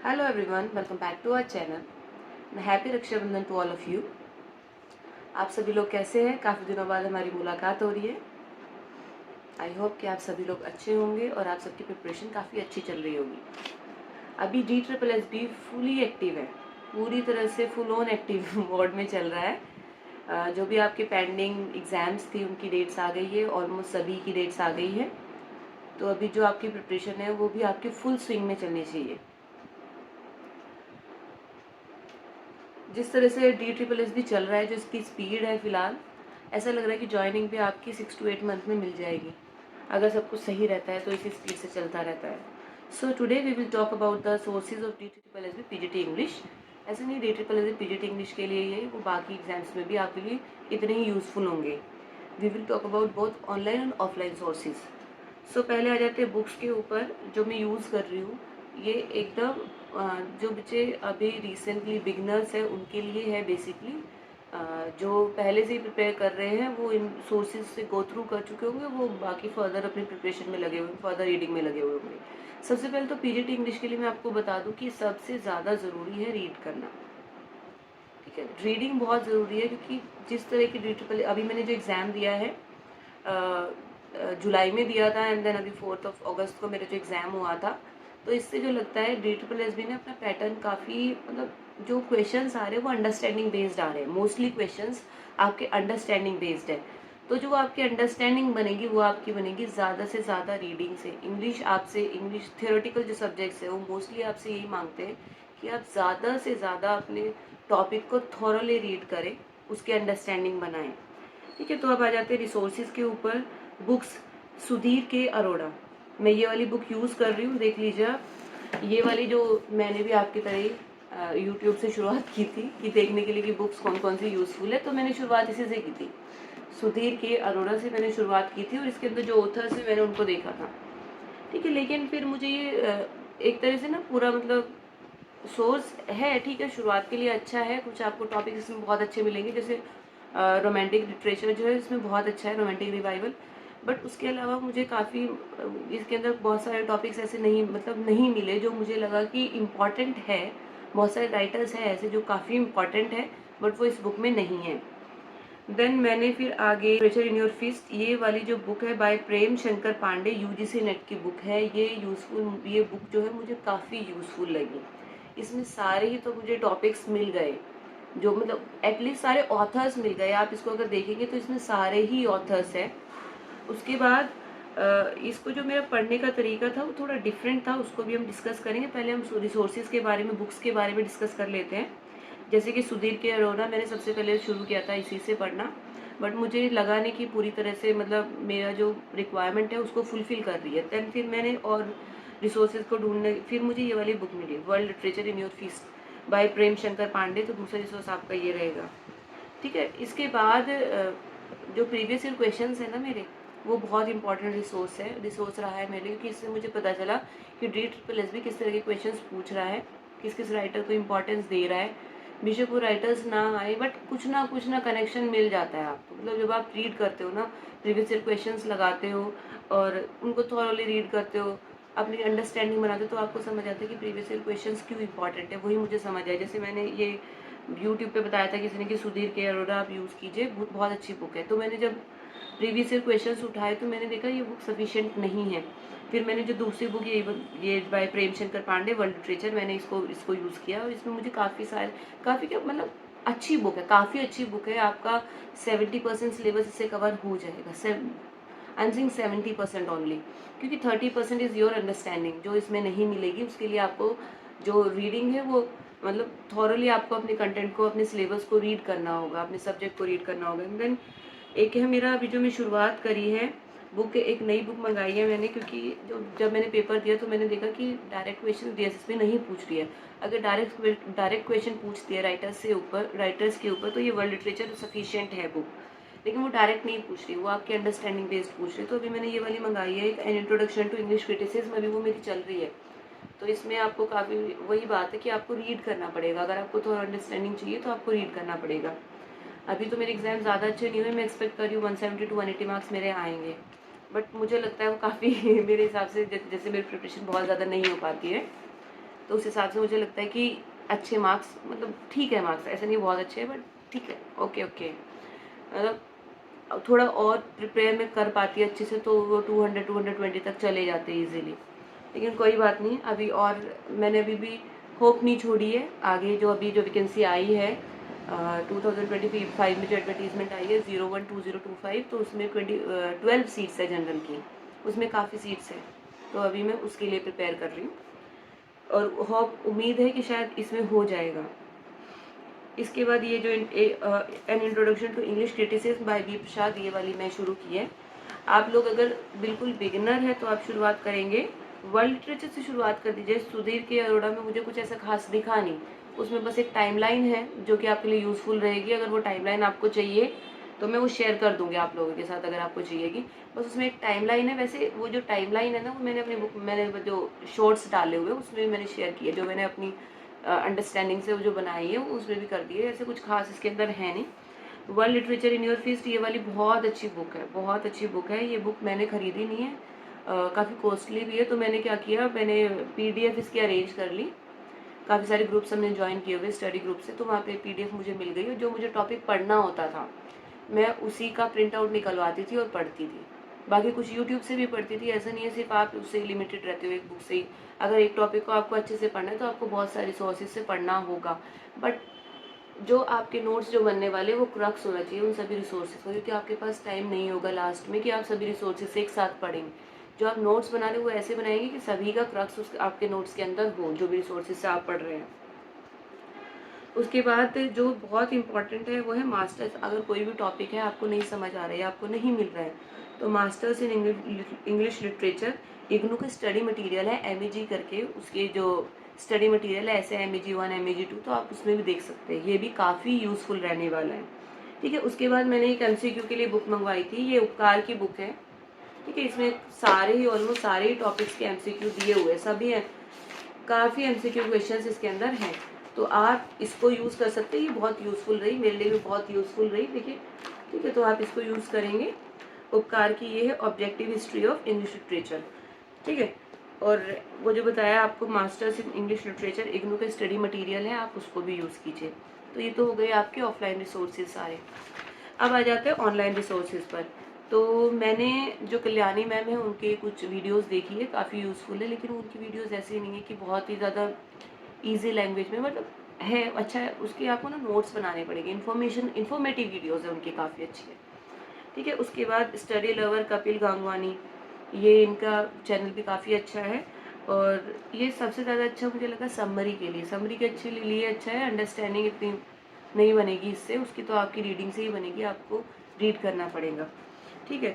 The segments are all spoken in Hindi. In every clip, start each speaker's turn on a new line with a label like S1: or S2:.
S1: Hello everyone, welcome back to our channel. Happy Rakshabandhan to all of you. आप सभी लोग कैसे हैं? काफ़ी दिनों बाद हमारी मुलाकात हो रही है। आई होप कि आप सभी लोग अच्छे होंगे और आप सबकी प्रिपरेशन काफ़ी अच्छी चल रही होगी। अभी DSSB फुली एक्टिव है, पूरी तरह से फुल ऑन एक्टिव मोड में चल रहा है। जो भी आपके पेंडिंग एग्ज़ाम्स थी उनकी डेट्स आ गई है, ऑलमोस्ट सभी की डेट्स आ गई है। तो अभी जो आपकी प्रिपरेशन है वो भी आपके फुल स्विंग में चलनी चाहिए। जिस तरह से DSSB चल रहा है, जो इसकी स्पीड है फ़िलहाल, ऐसा लग रहा है कि जॉइनिंग भी आपकी 6 to 8 मंथ में मिल जाएगी, अगर सब कुछ सही रहता है तो इसी स्पीड से चलता रहता है। So today we will talk about the sources of DSSB PGT English. ऐसे नहीं DSSB PGT इंग्लिश के लिए ये, वो बाकी एग्जाम्स में भी आपके लिए इतने ही यूज़फुल होंगे। We will talk about both online and offline sources. So पहले आ जाते हैं बुक्स के ऊपर जो मैं यूज़ कर रही हूँ। ये एकदम जो बच्चे अभी रिसेंटली बिगनर्स हैं उनके लिए है बेसिकली। जो पहले से ही प्रिपेयर कर रहे हैं वो इन सोर्सेज से गो थ्रू कर चुके होंगे, वो बाकी फर्दर अपनी प्रिपरेशन में लगे हुए, फर्दर रीडिंग में लगे हुए होंगे। सबसे पहले तो PGT इंग्लिश के लिए मैं आपको बता दूं कि सबसे ज़्यादा ज़रूरी है रीड करना। ठीक है, रीडिंग बहुत ज़रूरी है, क्योंकि जिस तरह की DSSB अभी मैंने जो एग्ज़ाम दिया है जुलाई में दिया था, एंड देन अभी 4 अगस्त को मेरा जो एग्ज़ाम हुआ था, तो इससे जो लगता है DSSB ने अपना पैटर्न काफ़ी, मतलब जो क्वेश्चंस आ रहे हैं वो अंडरस्टैंडिंग बेस्ड आ रहे हैं। मोस्टली क्वेश्चंस आपके अंडरस्टैंडिंग बेस्ड है। तो जो आपकी अंडरस्टैंडिंग बनेगी वो आपकी बनेगी ज़्यादा से ज़्यादा रीडिंग से। इंग्लिश थियोरेटिकल जो सब्जेक्ट्स है वो मोस्टली आपसे यही मांगते हैं कि आप ज़्यादा से ज़्यादा अपने टॉपिक को थॉरली रीड करें, उसकी अंडरस्टैंडिंग बनाएं। ठीक है, तो अब आ जाते हैं रिसोर्सेज के ऊपर। बुक्स, सुधीर के अरोड़ा, मैं ये वाली बुक यूज़ कर रही हूँ, देख लीजिए आप। ये वाली जो मैंने भी आपकी तरह ही यूट्यूब से शुरुआत की थी कि देखने के लिए कि बुक्स कौन कौन सी यूज़फुल है, तो मैंने शुरुआत इसी से की थी। सुधीर के अरोड़ा से मैंने शुरुआत की थी और इसके अंदर जो ऑथर्स है मैंने उनको देखा था। ठीक है, लेकिन फिर मुझे ये एक तरह से ना पूरा, मतलब सोर्स है, ठीक है, शुरुआत के लिए अच्छा है। कुछ आपको टॉपिक्स इसमें बहुत अच्छे मिलेंगे, जैसे रोमांटिक लिटरेचर जो है इसमें बहुत अच्छा है, रोमांटिक रिवाइवल। बट उसके अलावा मुझे काफ़ी इसके अंदर बहुत सारे टॉपिक्स ऐसे नहीं, मतलब नहीं मिले जो मुझे लगा कि इम्पॉर्टेंट है। बहुत सारे राइटर्स हैं ऐसे जो काफ़ी इम्पॉर्टेंट है, बट वो इस बुक में नहीं है। देन मैंने फिर आगे लिटरेचर इन योर फिस्ट, ये वाली जो बुक है bye Prem Shankar Pandey, UGC net की बुक है। ये बुक जो है मुझे काफ़ी यूज़फुल लगी। इसमें सारे ही तो मुझे टॉपिक्स मिल गए, जो मतलब एटलीस्ट सारे ऑथर्स मिल गए। आप इसको अगर देखेंगे तो इसमें सारे ही ऑथर्स हैं। उसके बाद इसको जो मेरा पढ़ने का तरीका था वो थोड़ा डिफरेंट था, उसको भी हम डिस्कस करेंगे। पहले हम रिसोर्सेज के बारे में, बुक्स के बारे में डिस्कस कर लेते हैं। जैसे कि सुधीर के अरोड़ा मैंने सबसे पहले शुरू किया था इसी से पढ़ना, बट मुझे लगा नहीं कि पूरी तरह से, मतलब मेरा जो रिक्वायरमेंट है उसको फुलफिल कर रही है। दैन फिर मैंने और रिसोर्सेज को ढूंढने, फिर मुझे ये वाली बुक मिली, world literature in your feast by Prem Shankar Pandey. तो दूसरा रिसोर्स आपका ये रहेगा। ठीक है, इसके बाद जो प्रीवियस ईयर क्वेश्चंस है ना मेरे, वो बहुत इंपॉर्टेंट रिसोर्स रहा है मेरे लिए, क्योंकि इससे मुझे पता चला कि DSSB किस तरह के क्वेश्चंस पूछ रहा है, किस किस राइटर को इम्पोर्टेंस दे रहा है। बेशक वो राइटर्स ना आए, बट कुछ ना कनेक्शन मिल जाता है आपको। मतलब जब आप रीड करते हो ना, प्रीवियस ईयर क्वेश्चंस लगाते हो और उनको थॉरली रीड करते हो, अपनी अंडरस्टैंडिंग बनाते हो, तो आपको समझ आता है कि प्रीवियस ईयर क्वेश्चंस क्यों इंपॉर्टेंट है। वही मुझे समझ आया। जैसे मैंने ये यूट्यूब पे बताया था किसी ने कि सुधीर के अरोड़ा आप यूज़ कीजिए, बहुत अच्छी बुक है। तो मैंने जब प्रीवियस ईयर क्वेश्चंस उठाए तो मैंने देखा ये बुक सफिशिएंट नहीं है। फिर मैंने जो दूसरी बुक ये bye Prem Shankar Pandey, world literature, मैंने इसको यूज़ किया और इसमें मुझे काफ़ी क्या, मतलब अच्छी बुक है, काफ़ी अच्छी बुक है। आपका 70% सिलेबस इससे कवर हो जाएगा। आई एम सेइंग 70% ओनली, क्योंकि 30% इज़ योर अंडरस्टैंडिंग, जो इसमें नहीं मिलेगी। उसके लिए आपको जो रीडिंग है वो, मतलब थॉरली आपको अपने कंटेंट को, अपने सिलेबस को रीड करना होगा, अपने सब्जेक्ट को रीड करना होगा। एंड देन एक है मेरा अभी जो मैं शुरुआत करी है बुक, एक नई बुक मंगाई है मैंने, क्योंकि जब मैंने पेपर दिया तो मैंने देखा कि डायरेक्ट क्वेश्चन DSSB नहीं पूछ रही है। अगर डायरेक्ट क्वेश्चन पूछती है राइटर्स के ऊपर, तो ये वर्ल्ड लिटरेचर सफिशिएंट है बुक, लेकिन वो डायरेक्ट नहीं पूछ रही, वो आपकी अंडरस्टैंडिंग बेस्ड पूछ रही है। तो अभी मैंने ये वाली मंगाई है, एक an introduction to English criticism, अभी वो मेरी चल रही है। तो इसमें आपको काफ़ी वही बात है कि आपको रीड करना पड़ेगा। अगर आपको थोड़ा अंडरस्टैंडिंग चाहिए तो आपको रीड करना पड़ेगा। अभी तो मेरे एग्ज़ाम ज़्यादा अच्छे नहीं हुए, मैं एक्सपेक्ट कर रही हूँ 170 to 180 मार्क्स मेरे आएंगे, बट मुझे लगता है वो काफ़ी मेरे हिसाब से जैसे मेरी प्रिपरेशन बहुत ज़्यादा नहीं हो पाती है। तो उस हिसाब से मुझे लगता है कि अच्छे मार्क्स, मतलब ठीक है मार्क्स, ऐसे नहीं बहुत अच्छे हैं बट ठीक है, ओके ओके, मतलब थोड़ा और प्रिपेयर में कर पाती है अच्छे से तो वो 200-220 तक चले जाते हैं ईजिली। लेकिन कोई बात नहीं, अभी और मैंने अभी भी होप नहीं छोड़ी है। आगे जो अभी जो वैकेंसी आई है 2025 में जो एडवर्टीजमेंट आई है 012025, तो उसमें 12 सीट्स है जनरल की, उसमें काफ़ी सीट्स हैं, तो अभी मैं उसके लिए प्रिपेयर कर रही हूँ और होप उम्मीद है कि शायद इसमें हो जाएगा। इसके बाद ये जो an introduction to English criticism by B Prasad, ये वाली मैं शुरू की है। आप लोग अगर बिल्कुल बिगिनर है तो आप शुरुआत करेंगे वर्ल्ड लिटरेचर से शुरुआत कर दीजिए। सुधीर के अरोड़ा में मुझे कुछ ऐसा खास दिखा नहीं, उसमें बस एक टाइमलाइन है जो कि आपके लिए यूज़फुल रहेगी। अगर वो टाइमलाइन आपको चाहिए तो मैं वो शेयर कर दूंगी आप लोगों के साथ, अगर आपको चाहिएगी। बस उसमें एक टाइमलाइन है, वैसे वो जो टाइमलाइन है ना वो मैंने अपनी बुक, मैंने जो शॉर्ट्स डाले हुए उसमें मैंने शेयर किए, जो मैंने अपनी अंडरस्टैंडिंग से वो जो बनाई है वो उसमें भी कर दी है। ऐसे कुछ खास इसके अंदर है नहीं। World literature in your feast, ये वाली बहुत अच्छी बुक है, बहुत अच्छी बुक है। ये बुक मैंने खरीदी नहीं है, काफ़ी कॉस्टली भी है, तो मैंने क्या किया, मैंने पीडीएफ इसकी अरेंज कर ली। काफ़ी सारे ग्रुप्स हमने ज्वाइन किए हुए स्टडी ग्रुप से, तो वहाँ पे पीडीएफ मुझे मिल गई और जो मुझे टॉपिक पढ़ना होता था मैं उसी का प्रिंट आउट निकलवाती थी और पढ़ती थी। बाकी कुछ यूट्यूब से भी पढ़ती थी, ऐसा नहीं है सिर्फ आप उससे लिमिटेड रहते हो एक बुक से ही। अगर एक टॉपिक को आपको अच्छे से पढ़ना है तो आपको बहुत सारी सोर्सेज से पढ़ना होगा, बट जो आपके नोट्स जो बनने वाले वो क्रक्स होना चाहिए उन सभी रिसोर्सेज का, क्योंकि आपके पास टाइम नहीं होगा लास्ट में कि आप सभी रिसोर्सेज से एक साथ पढ़ेंगे। जो आप नोट्स बना रहे हो वो ऐसे बनाएंगे कि सभी का क्रक्स उस आपके नोट्स के अंदर हो, जो भी रिसोर्सेज से आप पढ़ रहे हैं। उसके बाद जो बहुत इंपॉर्टेंट है वो है मास्टर्स। अगर कोई भी टॉपिक है आपको नहीं समझ आ रहा है, आपको नहीं मिल रहा है, तो masters in English literature IGNOU का स्टडी मटेरियल है MEG करके, उसके जो स्टडी मटेरियल है ऐसे MEG 1 MEG 2, तो आप उसमें भी देख सकते हैं, ये भी काफ़ी यूज़फुल रहने वाला है। ठीक है, उसके बाद मैंने एक MCQ के लिए बुक मंगवाई थी, ये उपकार की बुक है। ठीक है, इसमें सारे ही ऑलमोस्ट सारे ही टॉपिक्स के MCQ दिए हुए हैं, सभी हैं, काफ़ी MCQ क्वेश्चंस इसके अंदर हैं, तो आप इसको यूज़ कर सकते हैं। ये बहुत यूज़फुल रही, मेरे लिए भी बहुत यूज़फुल रही, देखिए। ठीक है, तो आप इसको यूज़ करेंगे। उपकार की ये है objective history of English literature. ठीक है, और वो जो बताया आपको masters in English literature IGNOU का स्टडी मटेरियल है, आप उसको भी यूज़ कीजिए। तो ये तो हो गए आपके ऑफलाइन रिसोर्सेज सारे। अब आ जाते हैं ऑनलाइन रिसोर्सेज पर। तो मैंने जो कल्याणी मैम है उनके कुछ वीडियोस देखी है, काफ़ी यूज़फुल है, लेकिन उनकी वीडियोस ऐसी नहीं है कि बहुत ही ज़्यादा ईजी लैंग्वेज में, मतलब है अच्छा है, उसके आपको ना नोट्स बनाने पड़ेंगे। इन्फॉर्मेटिव वीडियोस है उनकी, काफ़ी अच्छी है। ठीक है, उसके बाद स्टडी लवर कपिल गांगवानी, ये इनका चैनल भी काफ़ी अच्छा है। और ये सबसे ज़्यादा अच्छा मुझे लगा समरी के लिए, समरी के अच्छे लिए अच्छा है। अंडरस्टैंडिंग इतनी नहीं बनेगी इससे, उसकी तो आपकी रीडिंग से ही बनेगी, आपको रीड करना पड़ेगा। ठीक है,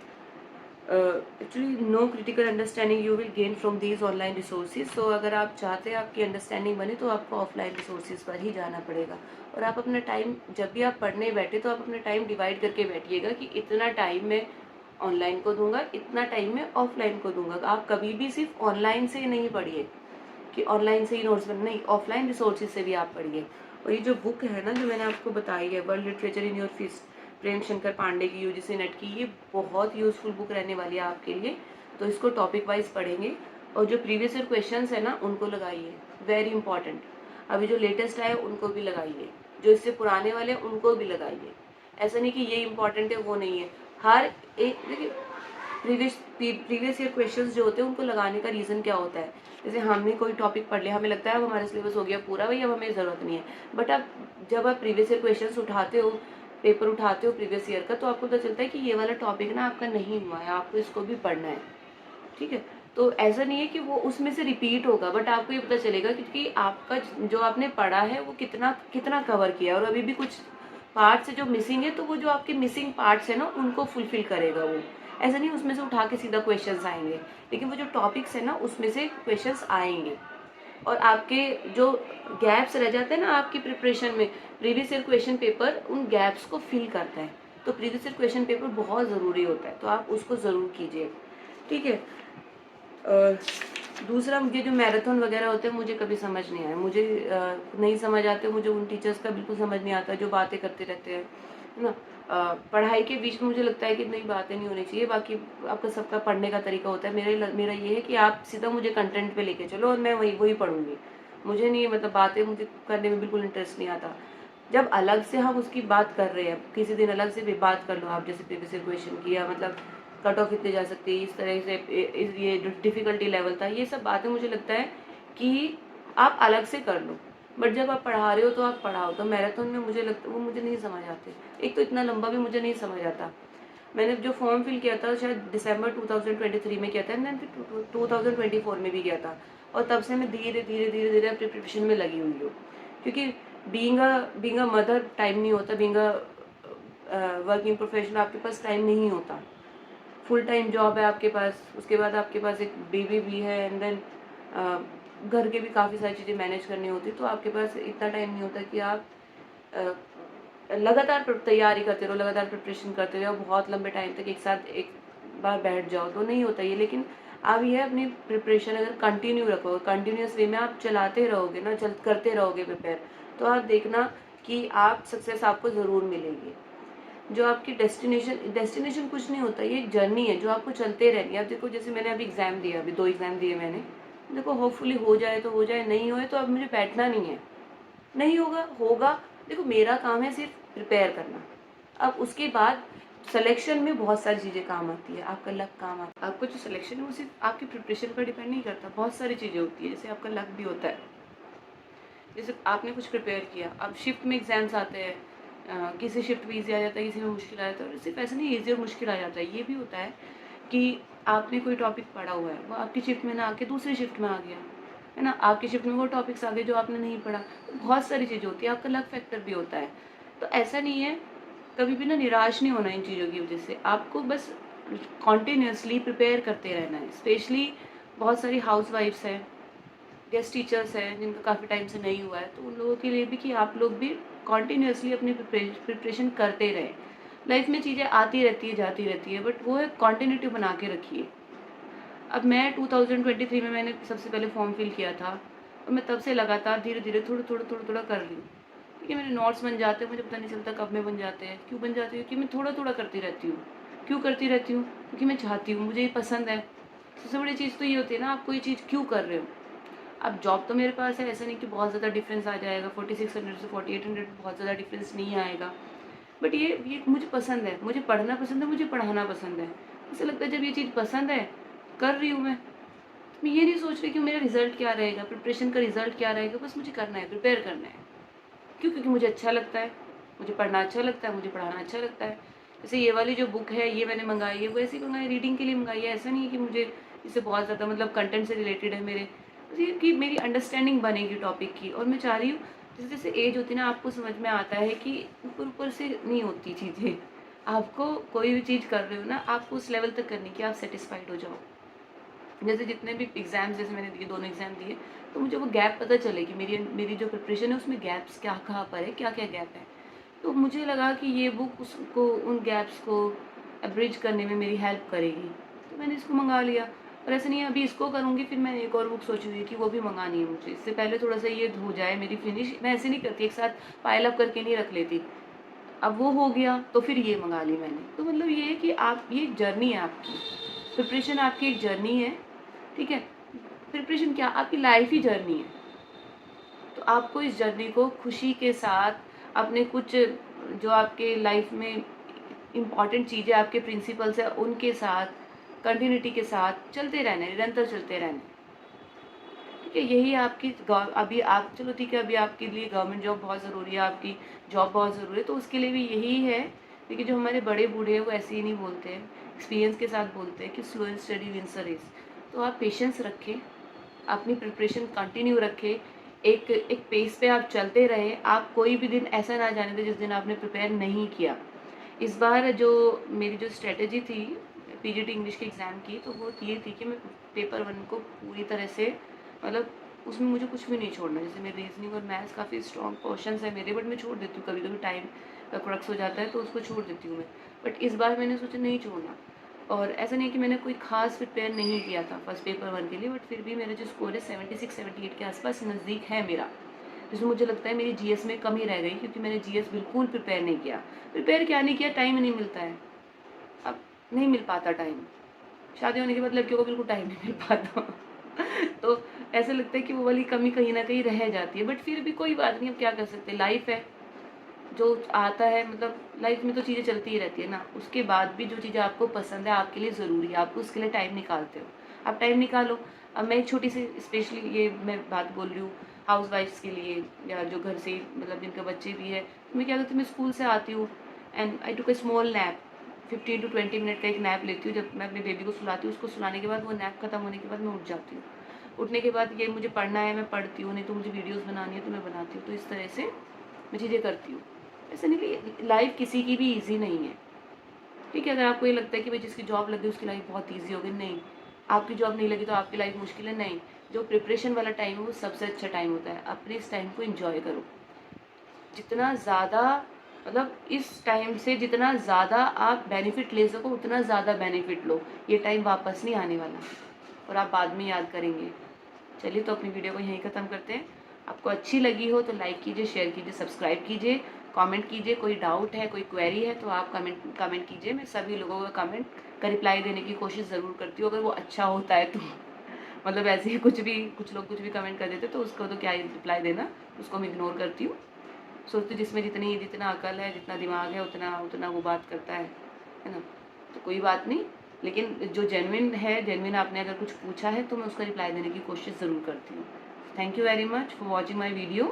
S1: actually no critical understanding you will gain from these online resources. So अगर आप चाहते हैं आपकी अंडरस्टैंडिंग बने तो आपको ऑफलाइन रिसोर्सेज पर ही जाना पड़ेगा। और आप अपना टाइम, जब भी आप पढ़ने बैठे तो आप अपना टाइम डिवाइड करके बैठिएगा कि इतना टाइम मैं ऑनलाइन को दूंगा, इतना टाइम मैं ऑफलाइन को दूंगा। आप कभी भी सिर्फ ऑनलाइन से नहीं पढ़िए कि ऑनलाइन से ही नोट्स बन, नहीं, ऑफलाइन रिसोर्सेज से भी आप पढ़िए। और ये जो बुक है ना जो मैंने आपको बताई है, world literature in your feast, Prem Shankar Pandey की, UGC नेट की, ये बहुत यूज़फुल बुक रहने वाली है आपके लिए। तो इसको टॉपिक वाइज पढ़ेंगे और जो प्रीवियस ईयर क्वेश्चन है ना उनको लगाइए, वेरी इंपॉर्टेंट। अभी जो लेटेस्ट आए उनको भी लगाइए, जो इससे पुराने वाले उनको भी लगाइए। ऐसा नहीं कि ये इंपॉर्टेंट है वो नहीं है, हर एक, देखिए प्रीवियस ईयर क्वेश्चंस जो होते हैं उनको लगाने का रीज़न क्या होता है। जैसे हमने कोई टॉपिक पढ़ लिया, हमें लगता है अब हमारा सिलेबस हो गया पूरा भाई, अब हमें ज़रूरत नहीं है, बट अब जब आप प्रीवियस ईयर क्वेश्चंस उठाते हो, पेपर उठाते हो प्रीवियस ईयर का, तो आपको पता चलता है कि ये वाला टॉपिक ना आपका नहीं हुआ है, आपको इसको भी पढ़ना है। ठीक है, तो ऐसा नहीं है कि वो उसमें से रिपीट होगा, बट आपको ये पता चलेगा क्योंकि आपका जो आपने पढ़ा है वो कितना कितना कवर किया, और अभी भी कुछ पार्ट्स है जो मिसिंग है, तो वो जो आपके मिसिंग पार्ट्स है ना उनको फुलफिल करेगा वो। ऐसा नहीं उसमें से उठा के सीधा क्वेश्चंस आएंगे, लेकिन वो जो टॉपिक्स है ना उसमें से क्वेश्चंस आएंगे। और आपके जो गैप्स रह जाते हैं ना आपकी प्रिपरेशन में, प्रीवियस ईयर क्वेश्चन पेपर उन गैप्स को फिल करता है। तो प्रीवियस ईयर क्वेश्चन पेपर बहुत ज़रूरी होता है, तो आप उसको ज़रूर कीजिए। ठीक है, दूसरा, मुझे जो मैराथन वगैरह होते हैं मुझे कभी समझ नहीं आया, मुझे नहीं समझ आते, मुझे उन टीचर्स का बिल्कुल समझ नहीं आता जो बातें करते रहते हैं, है ना। पढ़ाई के बीच में मुझे लगता है कि नहीं, बातें नहीं होनी चाहिए, बाकी आपका सबका पढ़ने का तरीका होता है। मेरा ये है कि आप सीधा मुझे कंटेंट पे लेके चलो और मैं वही वही पढ़ूंगी, मुझे नहीं मतलब बातें मुझे करने में बिल्कुल इंटरेस्ट नहीं आता। जब अलग से हम उसकी बात कर रहे हैं, किसी दिन अलग से भी बात कर लो आप, जैसे प्रीवियस ईयर क्वेश्चन किया मतलब कट ऑफ कितने जा सकती है, इस तरह से ये जो डिफ़िकल्टी लेवल था, ये सब बातें मुझे लगता है कि आप अलग से कर लो। बट जब आप पढ़ा रहे हो तो आप पढ़ाओ। तो मैराथन में मुझे लगता है वो मुझे नहीं समझ आते। एक तो इतना लंबा भी मुझे नहीं समझ आता। मैंने जो फॉर्म फिल किया था शायद दिसंबर 2023 में किया था, एंड देन फिर 2024 में भी किया था, और तब से मैं धीरे धीरे धीरे धीरे अपनी प्रिपरेशन में लगी हुई हूँ। क्योंकि बीइंग अ मदर टाइम नहीं होता, बीइंग अ वर्किंग प्रोफेशनल आपके पास टाइम नहीं होता। फुल टाइम जॉब है आपके पास, उसके बाद आपके पास एक बेबी भी है, एंड देन घर के भी काफ़ी सारी चीज़ें मैनेज करनी होती, तो आपके पास इतना टाइम नहीं होता कि आप अ, लगातार तैयारी करते रहो, लगातार प्रिपरेशन करते रहो, बहुत लंबे टाइम तक एक साथ एक बार बैठ जाओ, तो नहीं होता ये। लेकिन आप ये अपनी प्रिपरेशन अगर कंटिन्यू रखोगे, कंटिन्यूस वे में आप चलाते रहोगे ना, चल करते रहोगे प्रिपेयर, तो आप देखना कि आप सक्सेस आपको ज़रूर मिलेगी। जो आपकी डेस्टिनेशन कुछ नहीं होता, ये एक जर्नी है जो आपको चलते रहनी है। अब देखो जैसे मैंने अभी एग्ज़ाम दिया, अभी 2 एग्ज़ाम दिए मैंने, देखो होपफुली हो जाए तो हो जाए, नहीं होए तो अब मुझे बैठना नहीं है। नहीं होगा, होगा। देखो मेरा काम है सिर्फ प्रिपेयर करना। अब उसके बाद सिलेक्शन में बहुत सारी चीज़ें काम आती है, आपका लक काम आता है। आपको जो सिलेक्शन है वो सिर्फ आपकी प्रिपरेशन पर डिपेंड नहीं करता, बहुत सारी चीज़ें होती है, जैसे आपका लक भी होता है। जैसे आपने कुछ प्रिपेयर किया, अब शिफ्ट में एग्ज़ाम्स आते हैं, किसी शिफ्ट में ईज़ी आ जाता है, किसी में मुश्किल आ जाता है, और सिर्फ ऐसा नहीं ईज़ी और मुश्किल आ जाता है, ये भी होता है कि आपने कोई टॉपिक पढ़ा हुआ है, वो आपकी शिफ्ट में ना आके दूसरी शिफ्ट में आ गया, है ना? आपकी शिफ्ट में वो टॉपिक्स आ गए जो आपने नहीं पढ़ा। तो बहुत सारी चीज़ें होती है, आपका लक फैक्टर भी होता है। तो ऐसा नहीं है, कभी भी ना निराश नहीं होना इन चीज़ों की वजह से। आपको बस कॉन्टिन्यूअसली प्रिपेयर करते रहना है। स्पेशली बहुत सारी हाउसवाइफ्स हैं, गेस्ट टीचर्स हैं जिनका काफ़ी टाइम से नहीं हुआ है, तो उन लोगों के लिए भी कि आप लोग भी कॉन्टिन्यूअसली अपनी प्रिपरेशन करते रहें। लाइफ में चीज़ें आती रहती है, जाती रहती है, बट वो है कंटिन्यूटी बना के रखिए। अब मैं 2023 में मैंने सबसे पहले फॉर्म फिल किया था, और मैं तब से लगातार धीरे-धीरे थोड़ा-थोड़ा कर रही हूँ। देखिए मेरे नोट्स बन जाते हैं, मुझे पता नहीं चलता कब में बन जाते हैं, क्यों बन जाते हैं, क्योंकि मैं थोड़ा-थोड़ा करती रहती हूँ। क्यों करती रहती हूँ? क्योंकि मैं चाहती हूँ, मुझे ये पसंद है। सबसे बड़ी चीज़ तो ये होती है ना, आप कोई चीज़ क्यों कर रहे हो? अब जॉब तो मेरे पास है, ऐसा नहीं कि बहुत ज़्यादा डिफरेंस आ जाएगा, 4600 से 4800 बहुत ज़्यादा डिफरेंस नहीं आएगा। बट ये मुझे पसंद है, मुझे पढ़ना पसंद है, मुझे पढ़ाना पसंद है। ऐसा लगता है जब ये चीज़ पसंद है, कर रही हूँ तो मैं ये नहीं सोच रही कि मेरा रिज़ल्ट क्या रहेगा, प्रिपरेशन का रिज़ल्ट क्या रहेगा, बस मुझे करना है, प्रिपेयर करना है। क्यों? क्योंकि मुझे अच्छा लगता है, मुझे पढ़ना अच्छा लगता है, मुझे पढ़ाना अच्छा लगता है। जैसे ये वाली जो बुक है, ये मैंने मँगाई है, वो ऐसे ही मँगाई, रीडिंग के लिए मँगाई है। ऐसा नहीं है कि मुझे इससे बहुत ज़्यादा मतलब कंटेंट से रिलेटेड है मेरे। बस ये कि मेरी अंडरस्टैंडिंग बनेगी टॉपिक की, और मैं चाह रही हूँ जैसे-जैसे एज होती है ना, आपको समझ में आता है कि ऊपर-ऊपर से नहीं होती चीज़ें। आपको कोई भी चीज़ कर रहे हो ना, आपको उस लेवल तक करनी है कि आप सैटिस्फाइड हो जाओ। जैसे जितने भी एग्ज़ाम्स जैसे मैंने दिए, दोनों एग्ज़ाम दिए, तो मुझे वो गैप पता चले कि मेरी मेरी जो प्रिपरेशन है उसमें गैप्स क्या कहाँ पर है, क्या-क्या गैप है। तो मुझे लगा कि ये बुक उसको उन गैप्स को ब्रिज करने में मेरी हेल्प करेगी। तो मैंने इसको मँगा लिया, और ऐसा नहीं है अभी इसको करूँगी फिर मैं एक और बुक सोची हुई है कि वो भी मँगानी है मुझे। इससे पहले थोड़ा-सा ये हो जाए मेरी फिनिश, मैं ऐसे नहीं करती, एक साथ पाइल अप करके नहीं रख लेती। अब वो हो गया तो फिर ये मँगा ली मैंने। तो मतलब ये है कि आप, ये एक जर्नी है आपकी। प्रिपरेशन आपकी एक जर्नी है, ठीक है? प्रिपरेशन क्या, आपकी लाइफ़ ही जर्नी है। तो आपको इस जर्नी को खुशी के साथ, अपने कुछ जो आपके लाइफ़ में इम्पोर्टेंट चीज़ें, आपके प्रिंसिपल्स हैं, उनके साथ, कंटिन्यूटी के साथ चलते रहना है, निरंतर चलते रहना है। ठीक है, यही आपकी अभी आप, चलो ठीक है, अभी आपके लिए गवर्नमेंट जॉब बहुत ज़रूरी है, आपकी जॉब बहुत ज़रूरी है, तो उसके लिए भी यही है। लेकिन जो हमारे बड़े बूढ़े हैं वो ऐसे ही नहीं बोलते हैं, एक्सपीरियंस के साथ बोलते हैं कि slow and steady wins the race. तो आप पेशेंस रखें, अपनी प्रिपरेशन कंटिन्यू रखें, एक एक पेस पे आप चलते रहें। आप कोई भी दिन ऐसा ना जाने दें जिस दिन आपने प्रिपेयर नहीं किया। इस बार जो मेरी जो स्ट्रैटेजी थी पीजीटी इंग्लिश के एग्ज़ाम की, तो वो ये थी कि मैं पेपर 1 को पूरी तरह से मतलब उसमें मुझे कुछ भी नहीं छोड़ना। जैसे मेरी रीज़निंग और मैथ्स काफ़ी स्ट्रॉन्ग पोर्शंस है मेरे, बट मैं छोड़ देती हूँ कभी-कभी, टाइम का क्रक्स हो जाता है तो उसको छोड़ देती हूँ मैं। बट इस बार मैंने सोचा नहीं छोड़ना, और ऐसा नहीं है कि मैंने कोई ख़ास प्रिपेयर नहीं किया था फर्स्ट पेपर 1 के लिए, बट फिर भी मेरा जो स्कोर है 76-78 के आस-पास नज़दीक है मेरा। जिसमें मुझे लगता है मेरी जीएस में कमी रह गई, क्योंकि मैंने जीएस बिल्कुल प्रिपेयर नहीं किया। प्रिपेयर क्या नहीं किया, टाइम ही नहीं मिलता है। अब नहीं मिल पाता टाइम। शादी होने के बाद लड़कियों को बिल्कुल टाइम नहीं मिल पाता। तो ऐसा लगता है कि वो वाली कमी कहीं न कहीं रह जाती है, बट फिर भी कोई बात नहीं, अब क्या कर सकते हैं, लाइफ़ है। जो आता है मतलब लाइफ में तो चीज़ें चलती ही रहती है ना, उसके बाद भी जो चीज़ें आपको पसंद है, आपके लिए ज़रूरी है, आप उसके लिए टाइम निकालते हो, आप टाइम निकालो। अब मैं एक छोटी सी स्पेशली ये मैं बात बोल रही हूँ हाउसवाइफ्स के लिए, या जो घर से मतलब जिनके बच्चे भी है, तो मैं क्या करती हूँ, मैं स्कूल से आती हूँ and I took a small nap, 15 to 20 minute का एक नैप लेती हूँ। जब मैं अपने बेबी को सुलाती हूँ, उसको सुलाने के बाद वो नैप खत्म होने के बाद मैं उठ जाती हूँ। उठने के बाद ये मुझे पढ़ना है मैं पढ़ती हूँ, नहीं तो मुझे वीडियोज़ बनानी है तो मैं बनाती हूँ। तो इस तरह से मैं चीज़ें करती हूँ। ऐसा नहीं कि लाइफ किसी की भी ईज़ी नहीं है, ठीक है? अगर आपको ये लगता है कि भाई जिसकी जॉब लग गई उसकी लाइफ बहुत ईज़ी हो गई, नहीं। आपकी जॉब नहीं लगी तो आपकी लाइफ मुश्किल है, नहीं। जो प्रिपरेशन वाला टाइम है वो सबसे अच्छा टाइम होता है। अपने इस टाइम को एन्जॉय करो। जितना ज़्यादा मतलब इस टाइम से जितना ज़्यादा आप बेनिफिट ले सको उतना ज़्यादा बेनिफिट लो। ये टाइम वापस नहीं आने वाला और आप बाद में याद करेंगे। चलिए तो अपनी वीडियो को यहीं ख़त्म करते हैं। आपको अच्छी लगी हो तो लाइक कीजिए, शेयर कीजिए, सब्सक्राइब कीजिए, कमेंट कीजिए। कोई डाउट है, कोई क्वेरी है तो आप कमेंट कमेंट कीजिए। मैं सभी लोगों का कमेंट का रिप्लाई देने की कोशिश ज़रूर करती हूँ, अगर वो अच्छा होता है तो। मतलब ऐसे ही कुछ लोग कुछ भी कमेंट कर देते तो उसको तो क्या ही रिप्लाई देना, उसको मैं इग्नोर करती हूँ। सोचती हूँ जिसमें जितना अकल है, जितना दिमाग है, उतना उतना वो बात करता है ना? तो कोई बात नहीं, लेकिन जो जेन्युइन है, जेन्युइन आपने अगर कुछ पूछा है तो मैं उसका रिप्लाई देने की कोशिश ज़रूर करती हूँ। Thank you very much for watching my video.